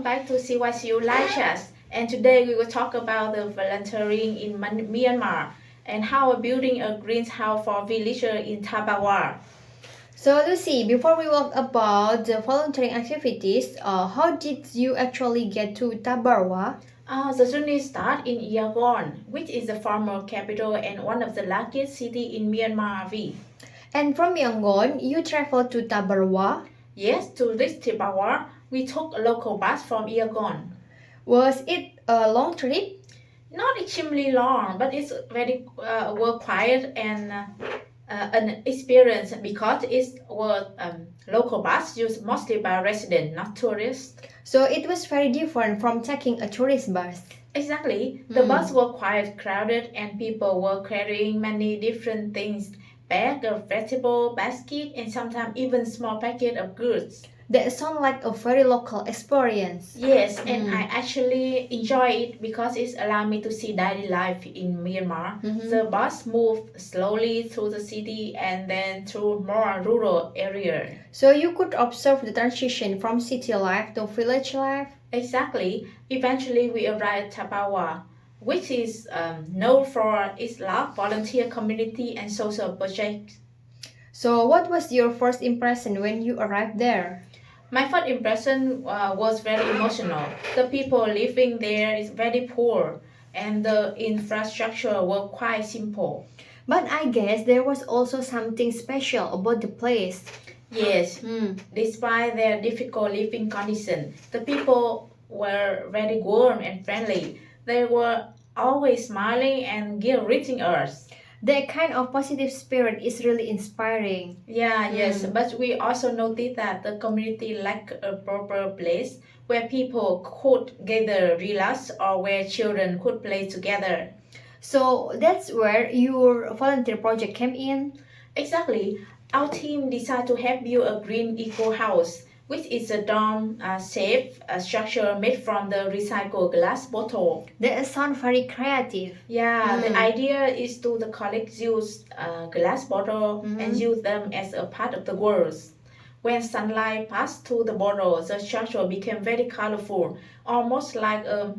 back to CYCU Live Chat. And today we will talk about the volunteering in Myanmar and how building a greenhouse for villagers in Thabarwa. So Lucy, before we talk about the volunteering activities, how did you actually get to Thabarwa? The journey started in Yangon, which is the former capital and one of the largest cities in Myanmar. And from Yangon, you traveled to Thabarwa. Yes, to reach Thabarwa, we took a local bus from Yangon. Was it a long trip? Not extremely long, but it's very well quiet and an experience because it was local bus used mostly by residents, not tourists. So it was very different from taking a tourist bus. Exactly. The bus was quite crowded and people were carrying many different things. Bag of vegetable, basket, and sometimes even small packet of goods. That sounds like a very local experience. Yes, and I actually enjoy it because it allowed me to see daily life in Myanmar. The bus moved slowly through the city and then through more rural area. So you could observe the transition from city life to village life? Exactly. Eventually we arrived at Thabarwa, which is known for its large volunteer community and social projects. So what was your first impression when you arrived there? My first impression was very emotional. The people living there is very poor and the infrastructure was quite simple. But I guess there was also something special about the place. Yes, despite their difficult living conditions, the people were very warm and friendly. They were always smiling and greeting us. That kind of positive spirit is really inspiring. Yes, but we also noticed that the community lacked a proper place where people could gather, relax, or where children could play together. So that's where your volunteer project came in? Exactly. Our team decided to help build a green eco house, which is a dome shaped structure made from the recycled glass bottle. That sounds very creative. The idea is to the colleagues use glass bottle and use them as a part of the walls. When sunlight passed through the bottle, the structure became very colorful, almost like a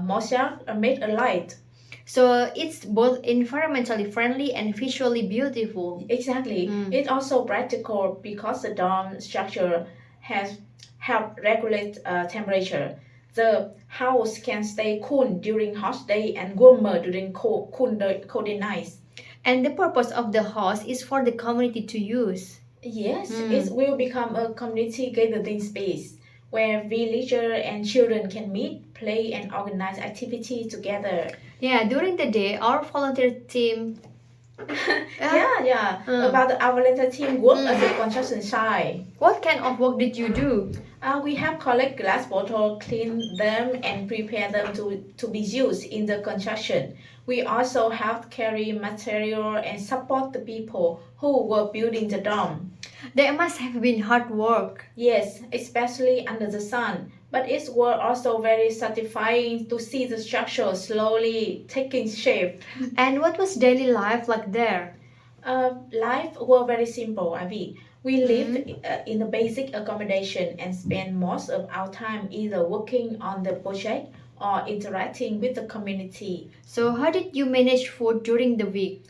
mosaic made of light. So it's both environmentally friendly and visually beautiful. Exactly. It's also practical because the dome structure has helped regulate temperature. The house can stay cool during hot day and warmer during cold nights. And the purpose of the house is for the community to use. Yes, it will become a community gathering space where villagers and children can meet, play, and organize activities together. Yeah, during the day, our volunteer team. About our volunteer team work at the construction site. What kind of work did you do? We have collect glass bottles, clean them, and prepare them to be used in the construction. We also help carry material and support the people who were building the dome. That must have been hard work. Yes, especially under the sun. But it was also very satisfying to see the structure slowly taking shape. And what was daily life like there? Life was very simple, Avi. We lived in a basic accommodation and spent most of our time either working on the project or interacting with the community. So how did you manage food during the week?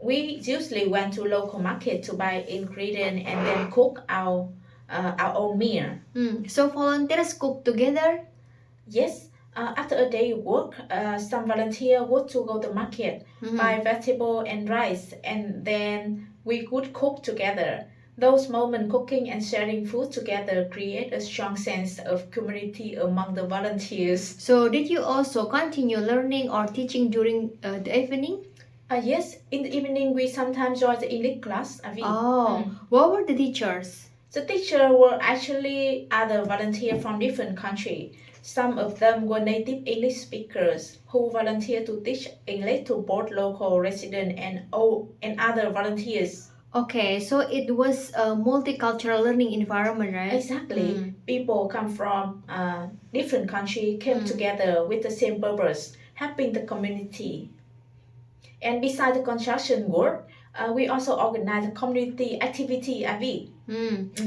We usually went to local market to buy ingredients and then cook our own meal. So volunteers cook together? Yes. After a day work, some volunteers would to go to market, buy vegetable and rice, and then we could cook together. Those moments cooking and sharing food together create a strong sense of community among the volunteers. So did you also continue learning or teaching during the evening? Yes, in the evening we sometimes join the English class. What were the teachers? The teachers were actually other volunteers from different countries. Some of them were native English speakers who volunteered to teach English to both local residents and other volunteers. Okay, so it was a multicultural learning environment, right? Exactly. People come from different countries came together with the same purpose, helping the community. And besides the construction work, We also organize a community activity, Abby.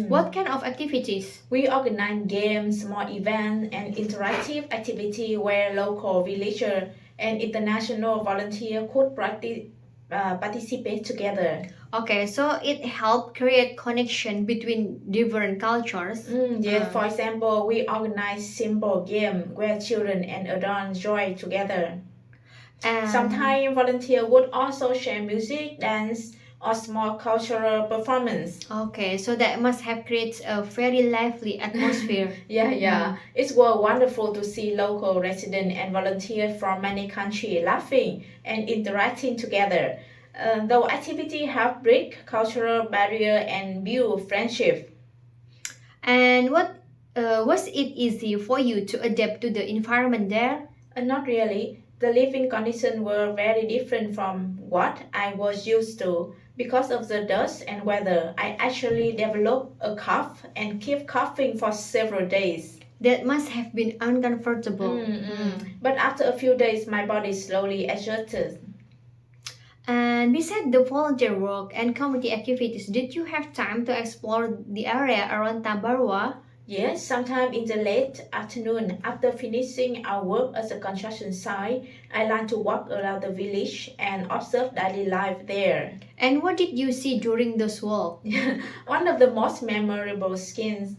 What kind of activities? We organize games, small events, and interactive activity where local villager and international volunteer could participate together. Okay, so it helped create connection between different cultures. Yes, for example, we organize simple game where children and adults join together. And Sometimes volunteers would also share music, dance, or small cultural performance. okay, so that must have created a very lively atmosphere. Yeah. It was wonderful to see local residents and volunteers from many countries laughing and interacting together. Though activity help break cultural barrier and build friendship. And what was it easy for you to adapt to the environment there? Not really. The living conditions were very different from what I was used to. Because of the dust and weather, I actually developed a cough and kept coughing for several days. That must have been uncomfortable. But after a few days, my body slowly adjusted. And besides the volunteer work and community activities, did you have time to explore the area around Thabarwa? Yes, sometime in the late afternoon, after finishing our work at the construction site, I like to walk around the village and observe daily life there. And what did you see during those walks? One of the most memorable scenes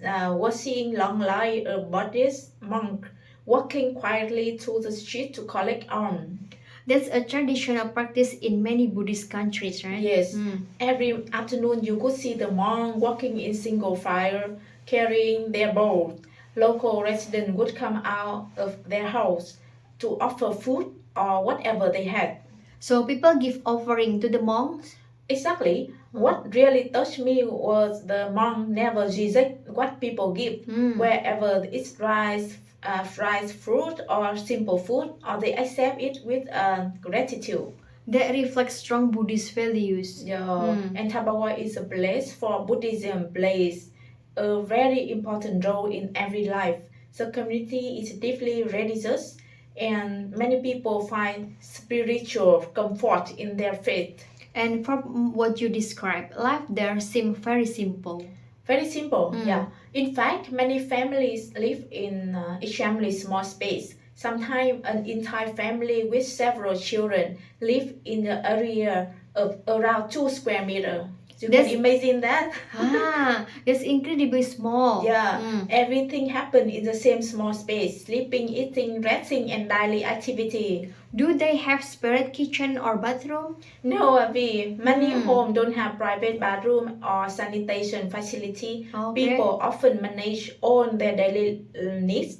was seeing long line of Buddhist monk walking quietly through the street to collect alms. That's a traditional practice in many Buddhist countries, right? Yes, every afternoon you could see the monk walking in single file, carrying their bowls. Local residents would come out of their house to offer food or whatever they had. So people give offering to the monks? Exactly. What really touched me was the monk never reject what people give, wherever it's rice, fried fruit, or simple food, or they accept it with gratitude. That reflects strong Buddhist values. Yeah, and Thabarwa is a place for Buddhism plays a very important role in every life. The community is deeply religious, and many people find spiritual comfort in their faith. And from what you described, life there seemed very simple. Very simple, yeah. In fact, many families live in each family's small space. Sometimes an entire family with several children live in the area of around 2 square meters. You That's- can imagine that? That's incredibly small. Yeah, everything happened in the same small space. Sleeping, eating, resting, and daily activity. Do they have separate kitchen or bathroom? No, Avi. Many homes don't have private bathroom or sanitation facility. Okay. People often manage all their daily needs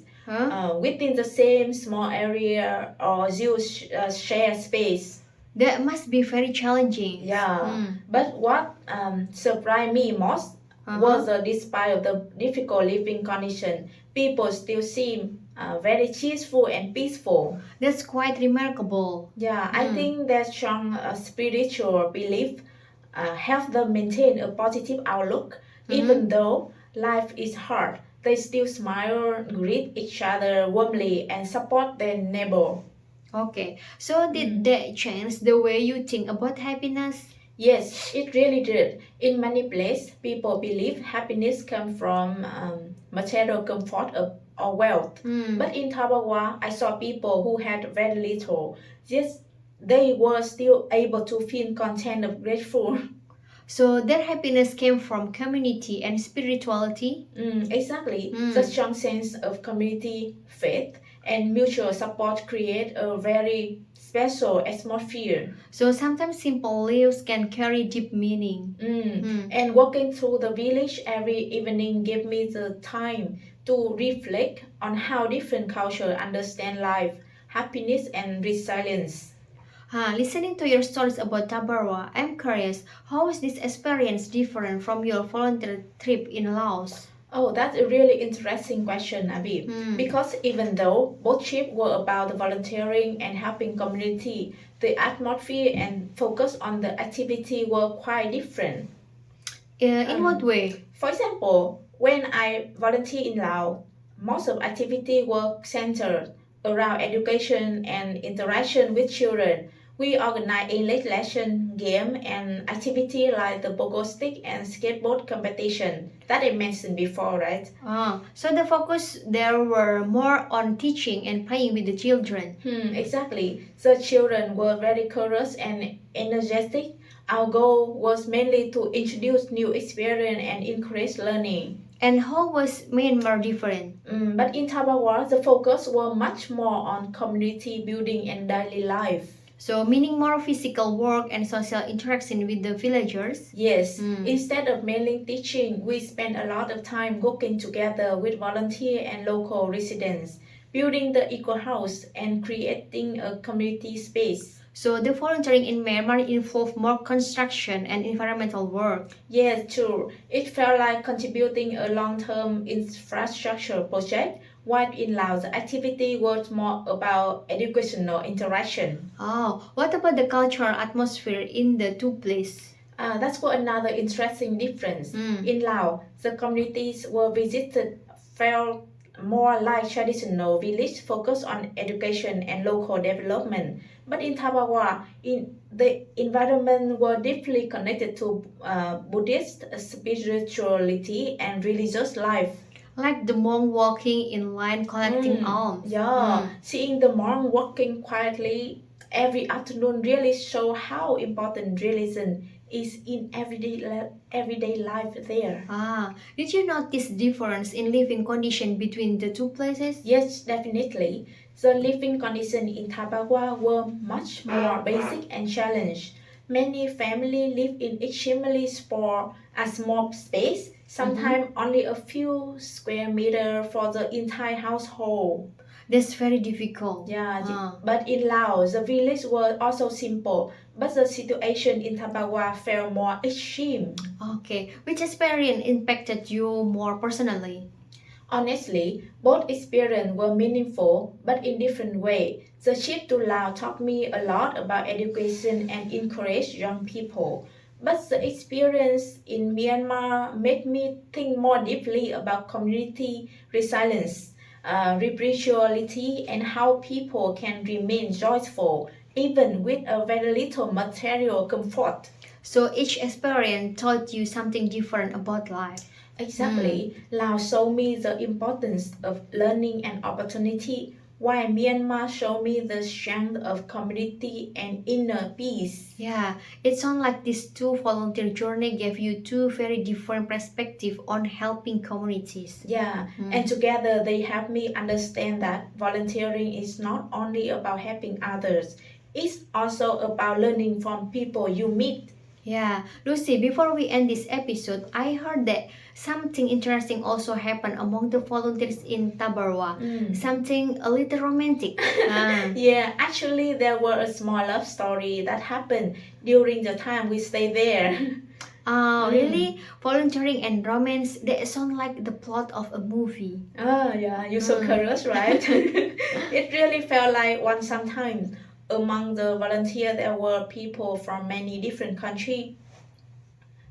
within the same small area or use shared space. That must be very challenging. Yeah, but what surprised me most was that despite of the difficult living condition, people still seem very cheerful and peaceful. That's quite remarkable. Yeah, I think that strong spiritual belief helps them maintain a positive outlook. Even though life is hard, they still smile, greet each other warmly, and support their neighbor. Okay, so did that change the way you think about happiness? Yes, it really did. In many places, people believe happiness comes from material comfort or wealth. But in Thabarwa, I saw people who had very little, yet they were still able to feel content and grateful. So their happiness came from community and spirituality? Exactly. The strong sense of community, faith, and mutual support create a very special atmosphere. So sometimes simple lives can carry deep meaning. And walking through the village every evening gave me the time to reflect on how different cultures understand life, happiness, and resilience. Listening to your stories about Thabarwa, I'm curious, how is this experience different from your volunteer trip in Laos? Oh, that's a really interesting question, Abib. Because even though both trips were about volunteering and helping community, the atmosphere and focus on the activity were quite different. In what way? For example, when I volunteered in Laos, most of activity were centered around education and interaction with children, We organize English lesson, game, and activity like the pogo stick and skateboard competition that I mentioned before, right? So the focus there were more on teaching and playing with the children. Exactly. The children were very curious and energetic. Our goal was mainly to introduce new experience and encourage learning. And how was Myanmar different? But in Thabarwa, the focus was much more on community building and daily life. So meaning more physical work and social interaction with the villagers? Yes, instead of mainly teaching, we spent a lot of time working together with volunteers and local residents, building the eco house and creating a community space. So the volunteering in Myanmar involved more construction and environmental work. Yes, true. It felt like contributing a long-term infrastructure project, while in Laos the activity was more about educational interaction. What about the cultural atmosphere in the two places? That's what another interesting difference. In Laos, the communities were visited felt more like traditional village focused on education and local development. But in Thabarwa, the environment were deeply connected to Buddhist spirituality and religious life. Like the monk walking in line collecting alms. Yeah, seeing the monk walking quietly every afternoon really show how important religion is in everyday life there. Did you notice difference in living condition between the two places? Yes, definitely. The living conditions in Thabarwa were much more basic and challenged. Many families live in extremely small space, sometimes only a few square meters for the entire household. That's very difficult. But in Laos, the village was also simple, but the situation in Thabarwa felt more extreme. Okay, which experience impacted you more personally? Honestly, both experiences were meaningful, but in different ways. The trip to Laos taught me a lot about education and encouraged young people. But the experience in Myanmar made me think more deeply about community resilience, spirituality, and how people can remain joyful even with a very little material comfort. So each experience taught you something different about life. Exactly. Laos showed me the importance of learning and opportunity, while Myanmar showed me the strength of community and inner peace. Yeah, it sounds like these two volunteer journey gave you two very different perspectives on helping communities. Yeah, and together they help me understand that volunteering is not only about helping others, it's also about learning from people you meet. Yeah, Lucy, before we end this episode, I heard that something interesting also happened among the volunteers in Thabarwa. Something a little romantic. Yeah, actually, there was a small love story that happened during the time we stayed there. Really? Volunteering and romance, they sound like the plot of a movie. Yeah, you're so curious, right? It really felt like one sometimes. Among the volunteers, there were people from many different countries.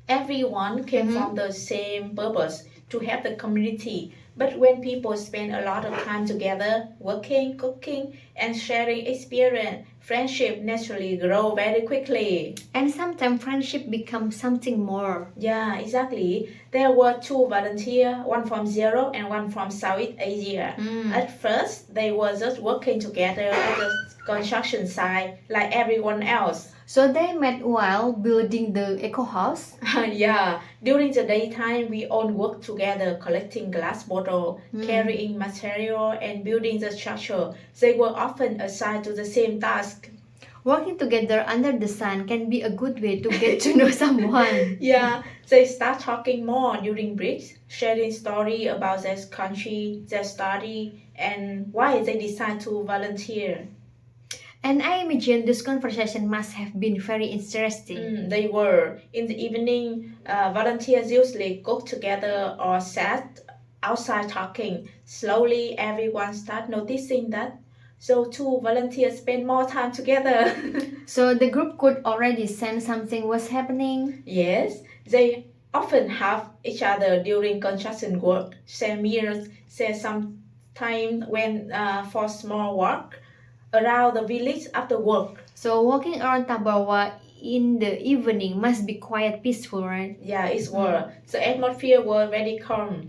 Everyone came from the same purpose to help the community. But when people spend a lot of time together, working, cooking, and sharing experience, friendship naturally grow very quickly. And sometimes friendship becomes something more. Yeah, exactly. There were two volunteers, one from Zero and one from Southeast Asia. At first, they were just working together at the construction site like everyone else. So they met while building the eco house? Yeah, during the daytime, we all work together collecting glass bottles, carrying material, and building the structure. They were often assigned to the same task. Working together under the sun can be a good way to get to know someone. Yeah, they start talking more during breaks, sharing stories about their country, their study, and why they decide to volunteer. And I imagine this conversation must have been very interesting. They were. In the evening, volunteers usually cook together or sat outside talking. Slowly, everyone started noticing that. So two volunteers spend more time together. So the group could already sense something was happening. Yes, they often help each other during construction work, share meals, share some time when for small work. around the village after work. So walking around Thabarwa in the evening must be quite peaceful, right? Yeah, it was. The atmosphere was very calm.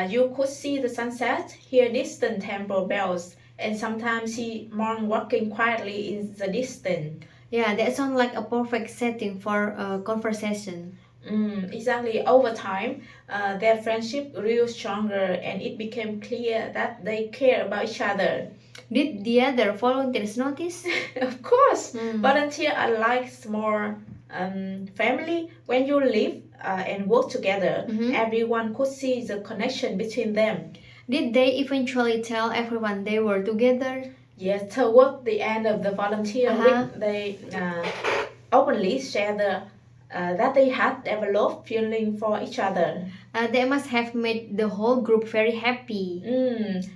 You could see the sunset, hear distant temple bells, and sometimes see monks walking quietly in the distance. Yeah, that sounds like a perfect setting for a conversation. Exactly. Over time, their friendship grew stronger, and it became clear that they care about each other. Did the other volunteers notice? Of course, volunteer are like small family. When you live and work together, everyone could see the connection between them. Did they eventually tell everyone they were together? Yes, toward the end of the volunteer week, they openly shared that they had developed feeling for each other. They must have made the whole group very happy.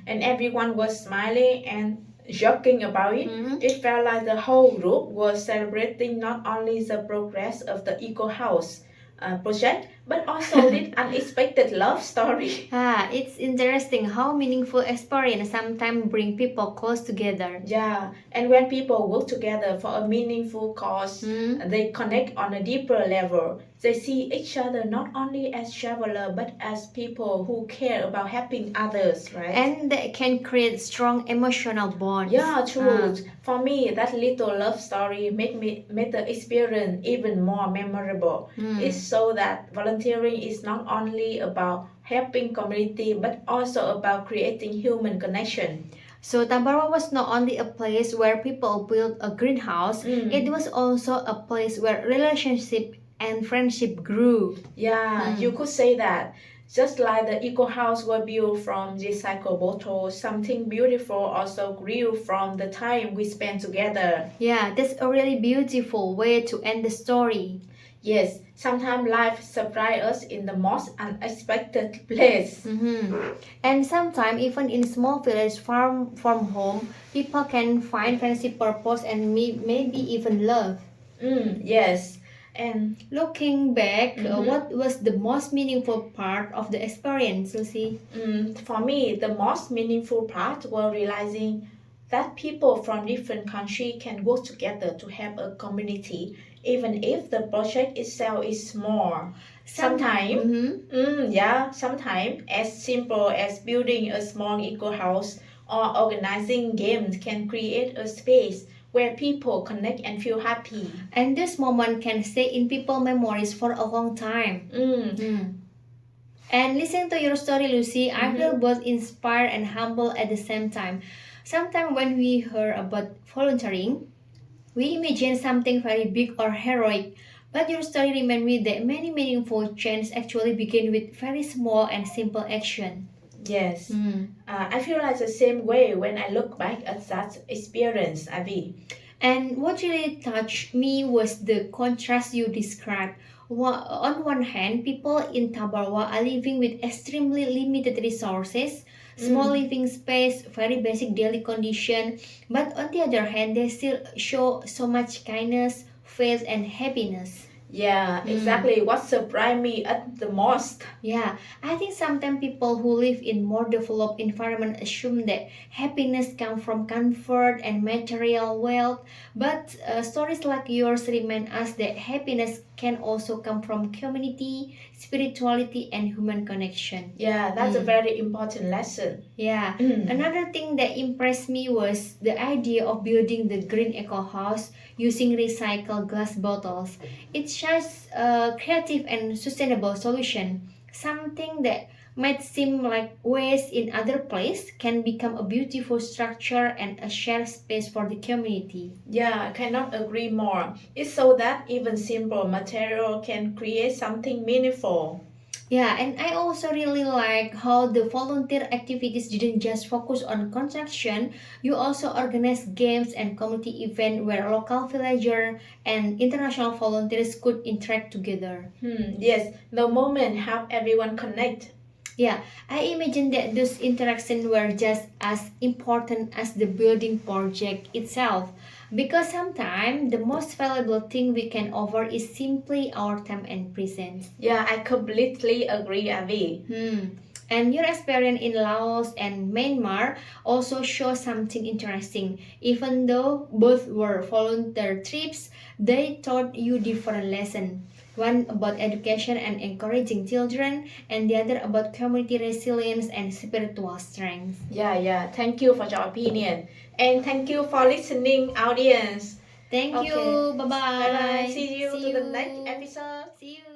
And everyone was smiling and joking about it. It felt like the whole group was celebrating not only the progress of the Eco House project, but also this unexpected love story. It's interesting how meaningful experience sometimes bring people close together. Yeah, and when people work together for a meaningful cause, they connect on a deeper level. They see each other not only as travelers but as people who care about helping others, right? And that can create strong emotional bonds. Yeah, true. For me, that little love story made the experience even more memorable. It's so that volunteering is not only about helping community but also about creating human connection. So Thabarwa was not only a place where people built a greenhouse, it was also a place where relationship and friendship grew. Yeah, you could say that. Just like the eco house was built from recycled bottles, something beautiful also grew from the time we spent together. Yeah, that's a really beautiful way to end the story. Yes, sometimes life surprises us in the most unexpected place. And sometimes even in small village far from home, people can find friendship, purpose, and maybe even love. Yes, and Looking back, what was the most meaningful part of the experience, Lucy? for me, the most meaningful part was realizing that people from different countries can work together to help a community, even if the project itself is small. Sometimes, sometimes as simple as building a small eco house or organizing games can create a space where people connect and feel happy. And this moment can stay in people's memories for a long time. And listening to your story, Lucy, I feel both inspired and humble at the same time. Sometimes when we hear about volunteering, we imagine something very big or heroic. But your story reminds me that many meaningful changes actually begin with very small and simple action. Yes, I feel like the same way when I look back at that experience, Avi. And what really touched me was the contrast you described. On one hand, people in Thabarwa are living with extremely limited resources, small living space, very basic daily condition. But on the other hand, they still show so much kindness, faith, and happiness. Yeah, exactly what surprised me at the most. Yeah, I think sometimes people who live in more developed environment assume that happiness comes from comfort and material wealth, but stories like yours remind us that happiness can also come from community, spirituality, and human connection. Yeah, that's a very important lesson. Yeah, another thing that impressed me was the idea of building the green eco house using recycled glass bottles. It's just a creative and sustainable solution. Something that might seem like waste in other place can become a beautiful structure and a shared space for the community. Yeah, I cannot agree more. It's so that even simple material can create something meaningful. Yeah, and I also really like how the volunteer activities didn't just focus on construction. You also organize games and community events where local villagers and international volunteers could interact together. Yes, the moment help everyone connect. Yeah, I imagine that those interactions were just as important as the building project itself. Because sometimes the most valuable thing we can offer is simply our time and presence. Yeah, I completely agree, Avi. And your experience in Laos and Myanmar also shows something interesting. Even though both were volunteer trips, they taught you different lessons. One about education and encouraging children, and the other about community resilience and spiritual strength. Yeah. Thank you for your opinion. And thank you for listening, audience. Thank Okay. you. Bye bye. Bye bye. See you to the next episode. See you.